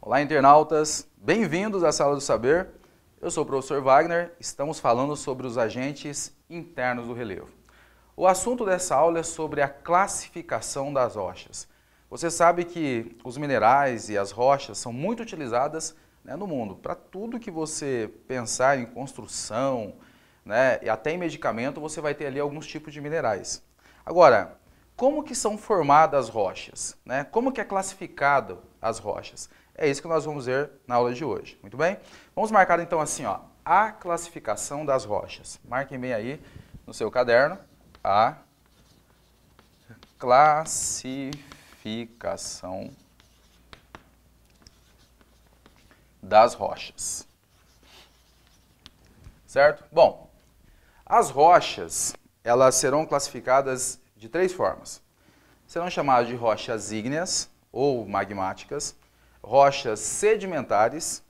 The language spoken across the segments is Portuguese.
Olá, internautas! Bem-vindos à Sala do Saber. Eu sou o professor Wagner, estamos falando sobre os agentes internos do relevo. O assunto dessa aula é sobre a classificação das rochas. Você sabe que os minerais e as rochas são muito utilizadas, no mundo. Para tudo que você pensar em construção, e até em medicamento, você vai ter ali alguns tipos de minerais. Agora, como que são formadas as rochas? Como que é classificado as rochas? É isso que nós vamos ver na aula de hoje, muito bem? Vamos marcar então assim, a classificação das rochas. Marquem bem aí no seu caderno, a classificação das rochas. Certo? Bom, as rochas, elas serão classificadas de três formas. Serão chamadas de rochas ígneas ou magmáticas, rochas sedimentares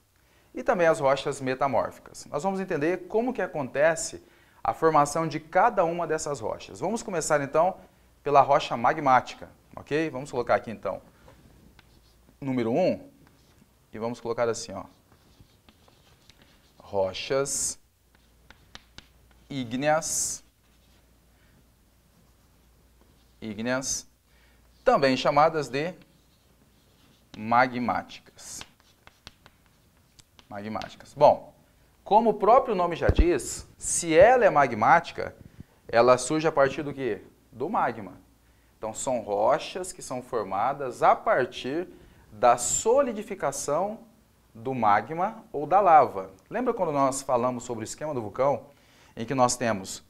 e também as rochas metamórficas. Nós vamos entender como que acontece a formação de cada uma dessas rochas. Vamos começar então pela rocha magmática, ok? Vamos colocar aqui então número 1 e vamos colocar assim, rochas ígneas, também chamadas de magmáticas. Bom, como o próprio nome já diz, se ela é magmática, ela surge a partir do quê? Do magma. Então, são rochas que são formadas a partir da solidificação do magma ou da lava. Lembra quando nós falamos sobre o esquema do vulcão, em que nós temos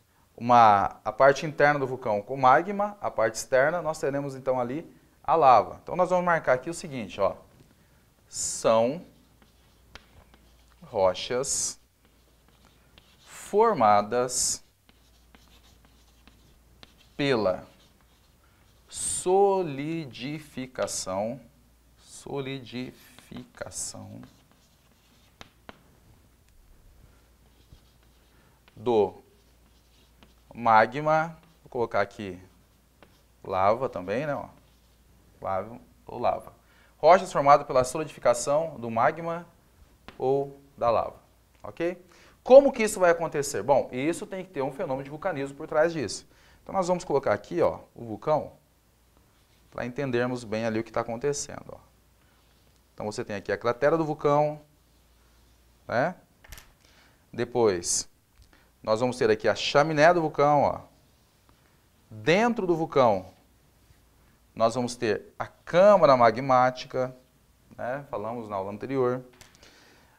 a parte interna do vulcão com magma, a parte externa nós teremos então ali a lava. Então, nós vamos marcar aqui o seguinte, são rochas formadas pela solidificação do magma, vou colocar aqui lava também, lava. Rochas formadas pela solidificação do magma ou da lava, ok? Como que isso vai acontecer? Bom, isso tem que ter um fenômeno de vulcanismo por trás disso. Então, nós vamos colocar aqui, o vulcão, para entendermos bem ali o que está acontecendo, Então, você tem aqui a cratera do vulcão, Depois, nós vamos ter aqui a chaminé do vulcão, Dentro do vulcão, nós vamos ter a câmara magmática, falamos na aula anterior.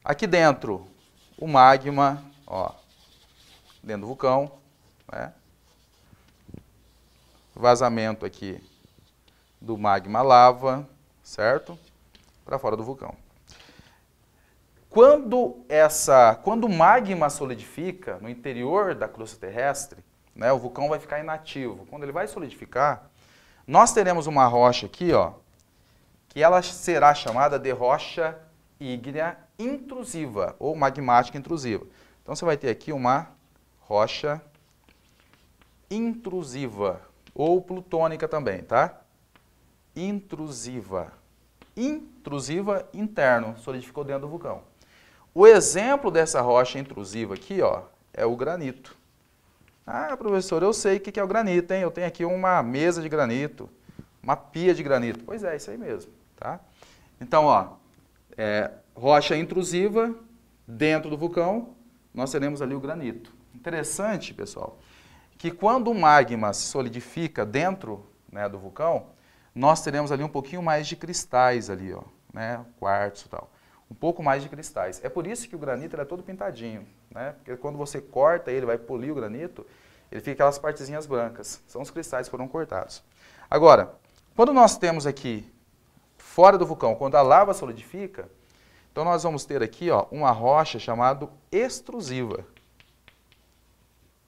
Aqui dentro, o magma, dentro do vulcão, Vazamento aqui do magma lava, certo? Para fora do vulcão. Quando o magma solidifica no interior da crosta terrestre, o vulcão vai ficar inativo. Quando ele vai solidificar, nós teremos uma rocha aqui, que ela será chamada de rocha ígnea intrusiva, ou magmática intrusiva. Então, você vai ter aqui uma rocha intrusiva, ou plutônica também, tá? Intrusiva. Intrusiva, interno, solidificou dentro do vulcão. O exemplo dessa rocha intrusiva aqui, é o granito. Ah, professor, eu sei o que é o granito, hein? Eu tenho aqui uma mesa de granito, uma pia de granito. Pois é, isso aí mesmo, tá? Então, rocha intrusiva, dentro do vulcão, nós teremos ali o granito. Interessante, pessoal, que quando o magma se solidifica dentro do vulcão, nós teremos ali um pouquinho mais de cristais ali, quartzo e tal. Um pouco mais de cristais. É por isso que o granito é todo pintadinho, Porque quando você corta ele, vai polir o granito, ele fica aquelas partezinhas brancas. São os cristais que foram cortados. Agora, quando nós temos aqui, fora do vulcão, quando a lava solidifica, então nós vamos ter aqui, uma rocha chamada extrusiva.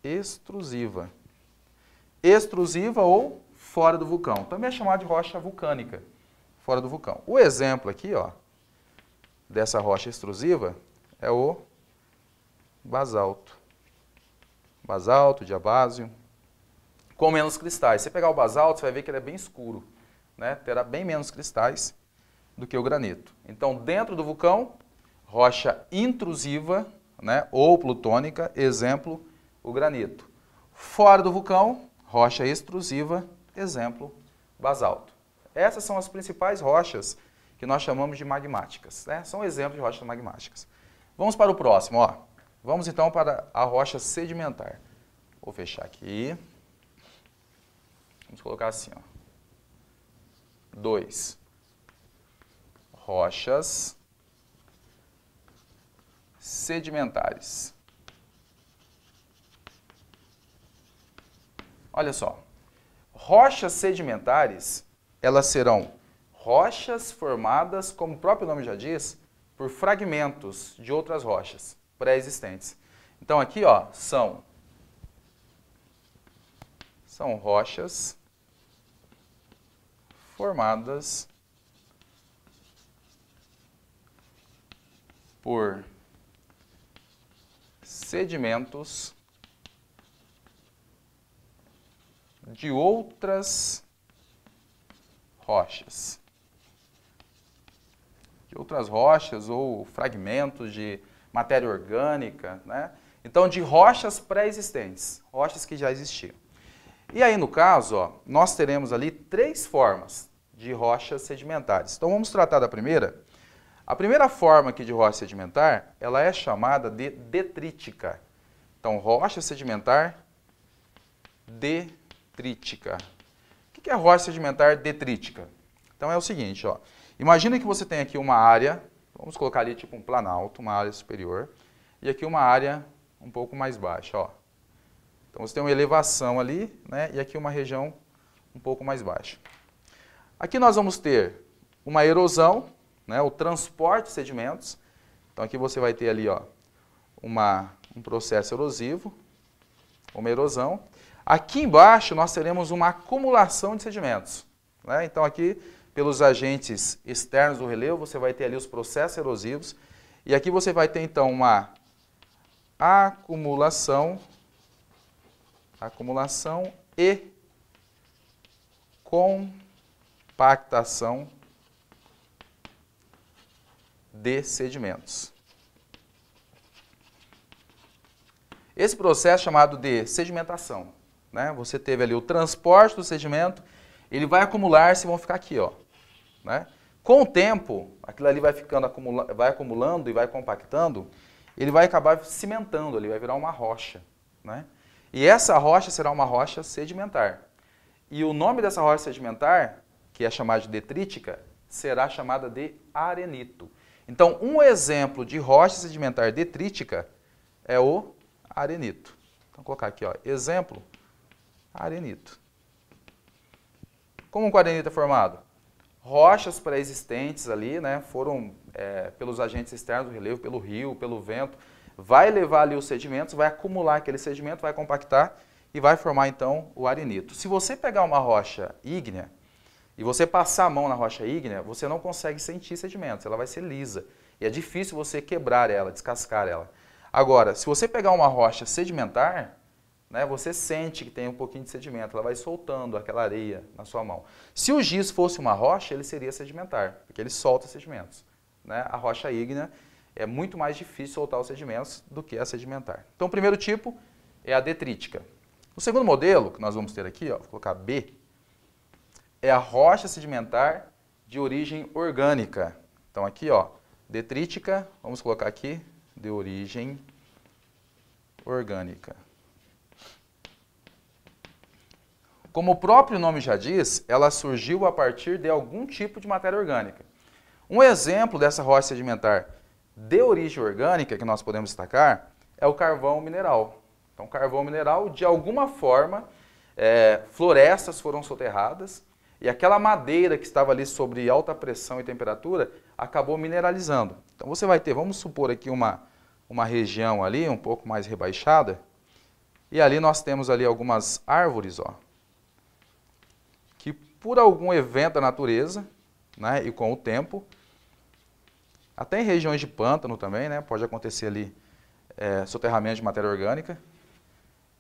Extrusiva. Extrusiva ou fora do vulcão. Também é chamada de rocha vulcânica, fora do vulcão. O exemplo aqui, dessa rocha extrusiva é o basalto. Basalto, diabásio, com menos cristais. Se você pegar o basalto, você vai ver que ele é bem escuro, né? Terá bem menos cristais do que o granito. Então, dentro do vulcão, rocha intrusiva, né, ou plutônica, exemplo, o granito. Fora do vulcão, rocha extrusiva, exemplo, basalto. Essas são as principais rochas que nós chamamos de magmáticas, né? São exemplos de rochas magmáticas. Vamos para o próximo, ó. Vamos então para a rocha sedimentar. Vou fechar aqui. Vamos colocar assim, ó. 2. Rochas sedimentares. Olha só. Rochas sedimentares, elas serão rochas formadas, como o próprio nome já diz, por fragmentos de outras rochas pré-existentes. Então aqui, ó, são rochas formadas por sedimentos de outras rochas. De outras rochas ou fragmentos de matéria orgânica, né? Então, de rochas pré-existentes, rochas que já existiam. E aí, no caso, ó, nós teremos ali 3 formas de rochas sedimentares. Então, vamos tratar da primeira. A primeira forma aqui de rocha sedimentar, ela é chamada de detrítica. Então, rocha sedimentar detrítica. O que é rocha sedimentar detrítica? Então, é o seguinte, ó. Imagina que você tem aqui uma área, vamos colocar ali tipo um planalto, uma área superior, e aqui uma área um pouco mais baixa, ó. Então, você tem uma elevação ali, né, e aqui uma região um pouco mais baixa. Aqui nós vamos ter uma erosão, né, o transporte de sedimentos. Então, aqui você vai ter ali, ó, um processo erosivo, uma erosão. Aqui embaixo nós teremos uma acumulação de sedimentos, né? Então, aqui, pelos agentes externos do relevo, você vai ter ali os processos erosivos. E aqui você vai ter, então, uma acumulação e compactação de sedimentos. Esse processo é chamado de sedimentação, né? Você teve ali o transporte do sedimento, ele vai acumular-se e vão ficar aqui, ó, né? Com o tempo, aquilo ali vai ficando vai acumulando e vai compactando, ele vai acabar cimentando, ele vai virar uma rocha, né? E essa rocha será uma rocha sedimentar. E o nome dessa rocha sedimentar, que é chamada de detrítica, será chamada de arenito. Então, um exemplo de rocha sedimentar detrítica é o arenito. Então, vou colocar aqui, ó, exemplo, arenito. Como o arenito é formado? Rochas pré-existentes ali, né, foram pelos agentes externos do relevo, pelo rio, pelo vento, vai levar ali os sedimentos, vai acumular aquele sedimento, vai compactar e vai formar, então, o arenito. Se você pegar uma rocha ígnea e você passar a mão na rocha ígnea, você não consegue sentir sedimentos, ela vai ser lisa. E é difícil você quebrar ela, descascar ela. Agora, se você pegar uma rocha sedimentar, né, você sente que tem um pouquinho de sedimento, ela vai soltando aquela areia na sua mão. Se o giz fosse uma rocha, ele seria sedimentar, porque ele solta sedimentos, né? A rocha ígnea é muito mais difícil soltar os sedimentos do que a sedimentar. Então, o primeiro tipo é a detrítica. O segundo modelo, que nós vamos ter aqui, ó, vou colocar B, é a rocha sedimentar de origem orgânica. Então, aqui, ó, detrítica, vamos colocar aqui, de origem orgânica. Como o próprio nome já diz, ela surgiu a partir de algum tipo de matéria orgânica. Um exemplo dessa rocha sedimentar de origem orgânica, que nós podemos destacar, é o carvão mineral. Então, carvão mineral, de alguma forma, florestas foram soterradas e aquela madeira que estava ali sobre alta pressão e temperatura acabou mineralizando. Então, você vai ter, vamos supor aqui uma região ali, um pouco mais rebaixada, e ali nós temos ali algumas árvores, ó, que por algum evento da natureza, né, e com o tempo, até em regiões de pântano também, né, pode acontecer ali soterramento de matéria orgânica.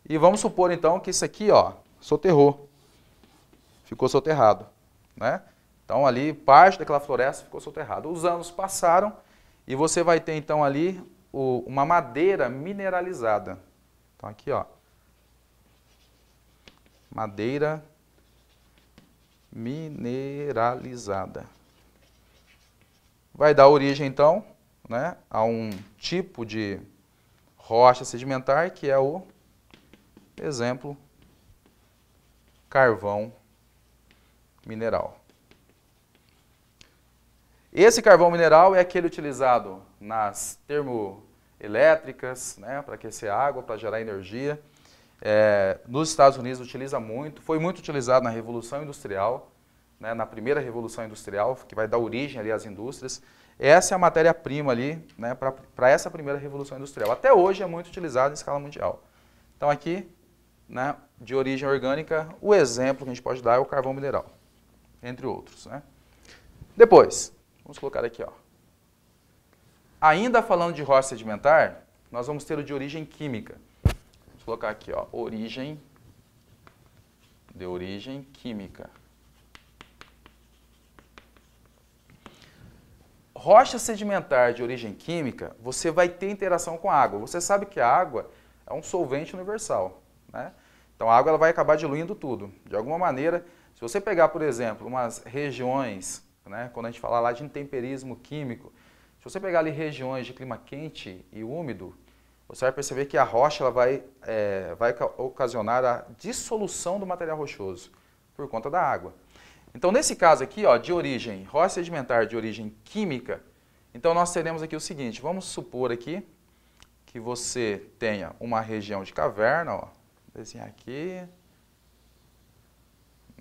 E vamos supor então que isso aqui, ó, soterrou, ficou soterrado, né? Então ali parte daquela floresta ficou soterrada. Os anos passaram e você vai ter então ali uma madeira mineralizada. Então aqui, ó, madeira mineralizada. Vai dar origem então, né, a um tipo de rocha sedimentar que é o exemplo carvão mineral. Esse carvão mineral é aquele utilizado nas termoelétricas, né, para aquecer água, para gerar energia. Nos Estados Unidos utiliza muito, foi muito utilizado na Revolução Industrial, né, na primeira Revolução Industrial, que vai dar origem ali às indústrias. Essa é a matéria-prima ali, né, para essa primeira Revolução Industrial. Até hoje é muito utilizado em escala mundial. Então aqui, né, de origem orgânica, o exemplo que a gente pode dar é o carvão mineral, entre outros, né. Depois, vamos colocar aqui, ó. Ainda falando de rocha sedimentar, nós vamos ter o de origem química. Vamos colocar aqui, ó, origem química. Rocha sedimentar de origem química, você vai ter interação com a água. Você sabe que a água é um solvente universal, né? Então a água ela vai acabar diluindo tudo. De alguma maneira, se você pegar, por exemplo, umas regiões, né, quando a gente fala lá de intemperismo químico, se você pegar ali regiões de clima quente e úmido, você vai perceber que a rocha ela vai ocasionar a dissolução do material rochoso por conta da água. Então, nesse caso aqui, ó, de origem, rocha sedimentar de origem química, então nós teremos aqui o seguinte, vamos supor aqui que você tenha uma região de caverna, ó, vou desenhar aqui,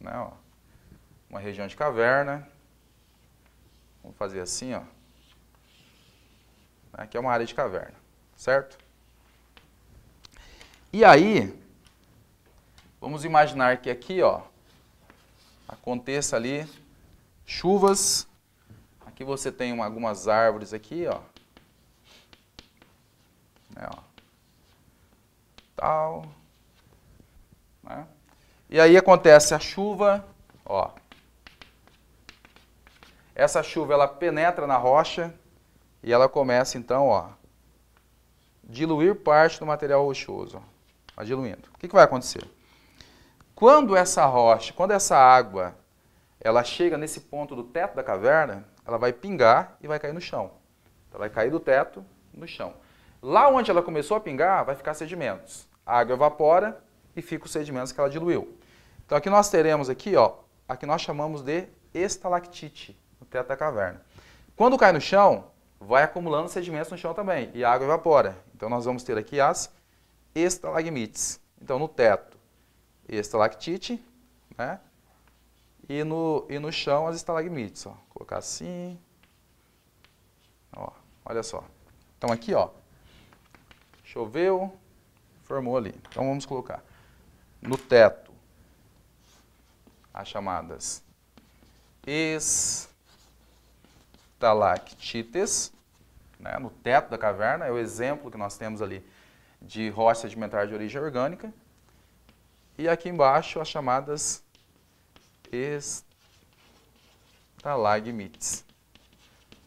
né, ó, uma região de caverna, vamos fazer assim, ó, aqui é uma área de caverna, certo? E aí, vamos imaginar que aqui, ó, aconteça ali chuvas. Aqui você tem algumas árvores aqui, ó. Ó. Tal. Né? E aí acontece a chuva, ó. Essa chuva ela penetra na rocha e ela começa então, ó, diluir parte do material rochoso, ó. Vai diluindo. O que vai acontecer? Quando essa rocha, quando essa água, ela chega nesse ponto do teto da caverna, ela vai pingar e vai cair no chão. Ela vai cair do teto no chão. Lá onde ela começou a pingar, vai ficar sedimentos. A água evapora e fica os sedimentos que ela diluiu. Então aqui nós teremos aqui, ó, aqui nós chamamos de estalactite, no teto da caverna. Quando cai no chão, vai acumulando sedimentos no chão também e a água evapora. Então nós vamos ter aqui as estalagmites. Então no teto, estalactite, né? E no chão as estalagmites, ó. Vou colocar assim. Ó, olha só. Então aqui, ó, choveu, formou ali. Então vamos colocar no teto as chamadas estalactites, né? No teto da caverna, é o exemplo que nós temos ali de rocha sedimentar de origem orgânica. E aqui embaixo as chamadas estalagmites.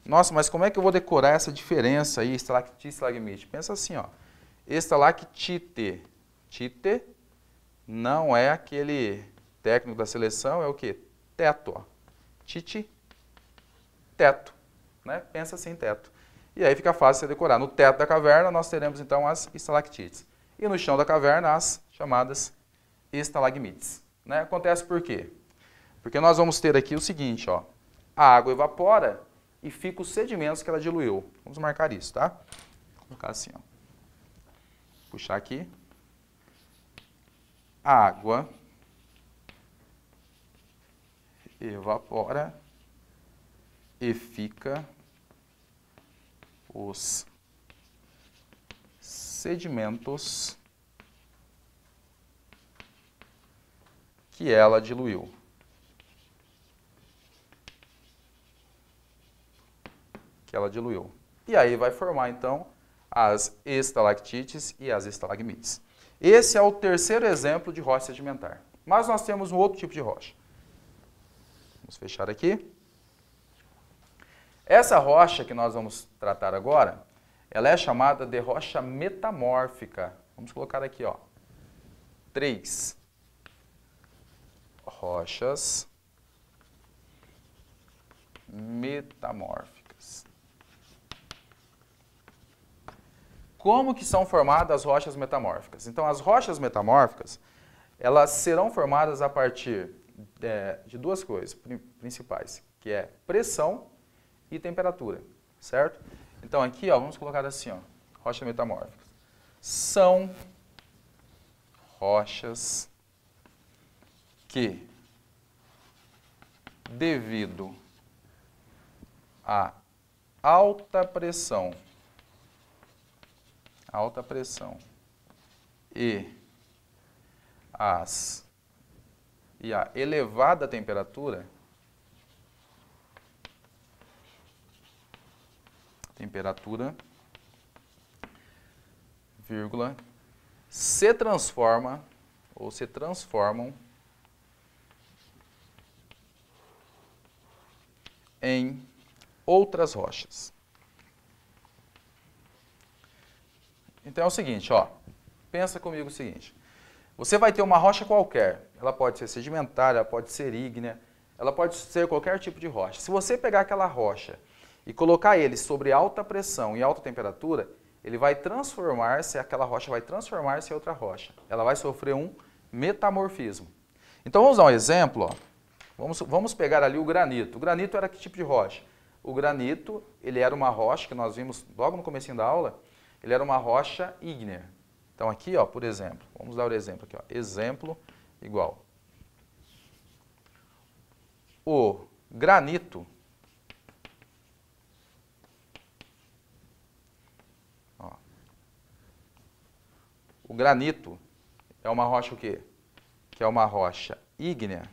Nossa, mas como é que eu vou decorar essa diferença aí, estalactite e estalagmite? Pensa assim, ó. Estalactite. Tite não é aquele técnico da seleção, é o quê? Teto, ó. Tite, teto. Né? Pensa assim, teto. E aí fica fácil você decorar. No teto da caverna nós teremos então as estalactites. E no chão da caverna as chamadas estalagmites. Né? Acontece por quê? Porque nós vamos ter aqui o seguinte, ó. A água evapora e fica os sedimentos que ela diluiu. Vamos marcar isso, tá? Vou colocar assim, ó. Puxar aqui. A água evapora e fica os sedimentos que ela diluiu. E aí vai formar, então, as estalactites e as estalagmites. Esse é o terceiro exemplo de rocha sedimentar. Mas nós temos um outro tipo de rocha. Vamos fechar aqui. Essa rocha que nós vamos tratar agora, ela é chamada de rocha metamórfica. Vamos colocar aqui, ó, 3 rochas metamórficas. Como que são formadas as rochas metamórficas? Então, as rochas metamórficas, elas serão formadas a partir de duas coisas principais, que é pressão e temperatura, certo? Então, aqui, ó, vamos colocar assim, ó, rochas metamórficas. São rochas que, devido à alta pressão e a elevada temperatura, vírgula, se transforma ou se transformam em outras rochas. Então é o seguinte, ó, pensa comigo o seguinte, você vai ter uma rocha qualquer, ela pode ser sedimentar, ela pode ser ígnea, ela pode ser qualquer tipo de rocha. Se você pegar aquela rocha e colocar ele sobre alta pressão e alta temperatura, ele vai transformar-se, aquela rocha vai transformar-se em outra rocha. Ela vai sofrer um metamorfismo. Então vamos dar um exemplo, ó. Vamos pegar ali o granito. O granito era que tipo de rocha? O granito, ele era uma rocha que nós vimos logo no comecinho da aula, ele era uma rocha ígnea. Então aqui, ó, por exemplo, vamos dar o exemplo aqui, ó, exemplo igual. O granito, ó, o granito é uma rocha o quê? Que é uma rocha ígnea.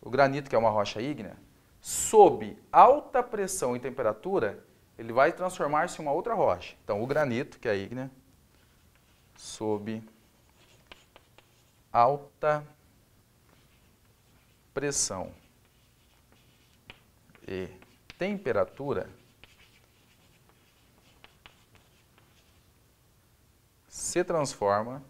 O granito, que é uma rocha ígnea, sob alta pressão e temperatura, ele vai transformar-se em uma outra rocha. Então, o granito, que é ígnea, sob alta pressão e temperatura, se transforma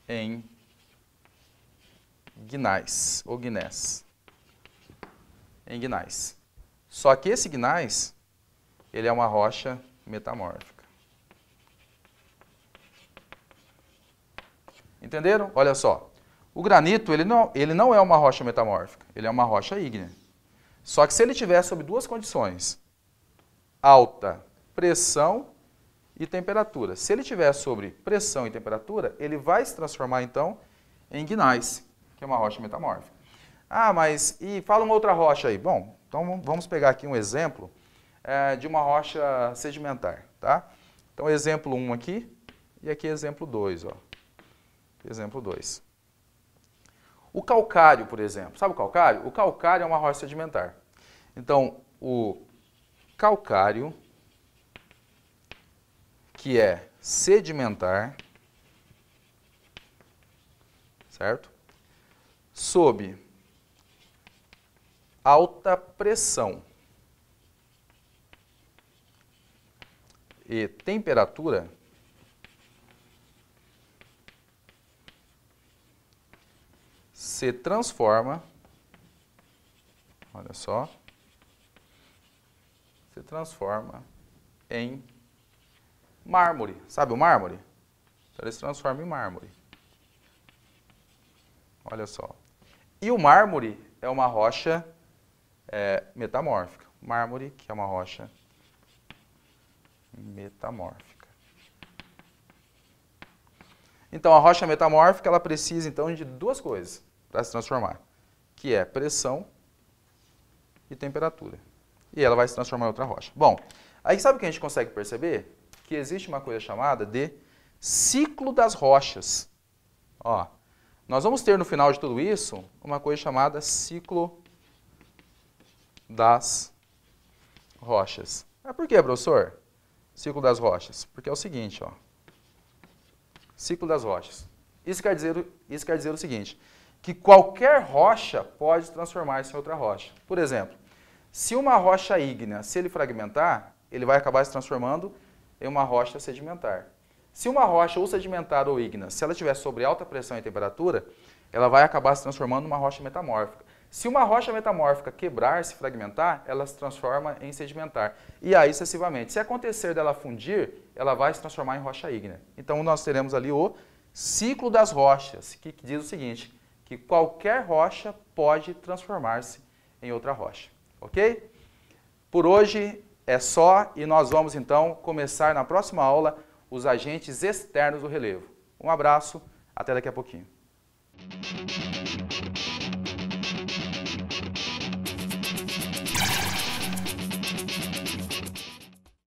em gnais, ou gnés. Em gnais. Só que esse gnais, ele é uma rocha metamórfica. Entenderam? Olha só. O granito, ele não é uma rocha metamórfica, ele é uma rocha ígnea. Só que se ele tiver sob duas condições, alta pressão e temperatura. Se ele tiver sobre pressão e temperatura, ele vai se transformar, então, em gnais, que é uma rocha metamórfica. Ah, mas e fala uma outra rocha aí. Bom, então vamos pegar aqui um exemplo de uma rocha sedimentar, tá? Então, exemplo 1 aqui e aqui exemplo 2, ó. Exemplo 2. O calcário, por exemplo. Sabe o calcário? O calcário é uma rocha sedimentar. Então, o calcário, que é sedimentar, certo? Sob alta pressão e temperatura, se transforma, olha só, se transforma em mármore. Sabe o mármore? Então ele se transforma em mármore. Olha só. E o mármore é uma rocha metamórfica. Mármore, que é uma rocha metamórfica. Então, a rocha metamórfica, ela precisa, então, de duas coisas para se transformar, que é pressão e temperatura. E ela vai se transformar em outra rocha. Bom, aí sabe o que a gente consegue perceber? Que existe uma coisa chamada de ciclo das rochas. Ó, Nós vamos ter no final de tudo isso uma coisa chamada ciclo das rochas. Mas por que, professor? Ciclo das rochas. Porque é o seguinte, ó. Ciclo das rochas. Isso quer dizer o seguinte, que qualquer rocha pode transformar-se em outra rocha. Por exemplo, se uma rocha ígnea, se ele fragmentar, ele vai acabar se transformando em uma rocha sedimentar. Se uma rocha ou sedimentar ou ígnea, se ela estiver sob alta pressão e temperatura, ela vai acabar se transformando em uma rocha metamórfica. Se uma rocha metamórfica quebrar, se fragmentar, ela se transforma em sedimentar. E aí, sucessivamente. Se acontecer dela fundir, ela vai se transformar em rocha ígnea. Então, nós teremos ali o ciclo das rochas, que diz o seguinte, que qualquer rocha pode transformar-se em outra rocha. Ok? Por hoje é só e nós vamos, então, começar na próxima aula os agentes externos do relevo. Um abraço, até daqui a pouquinho.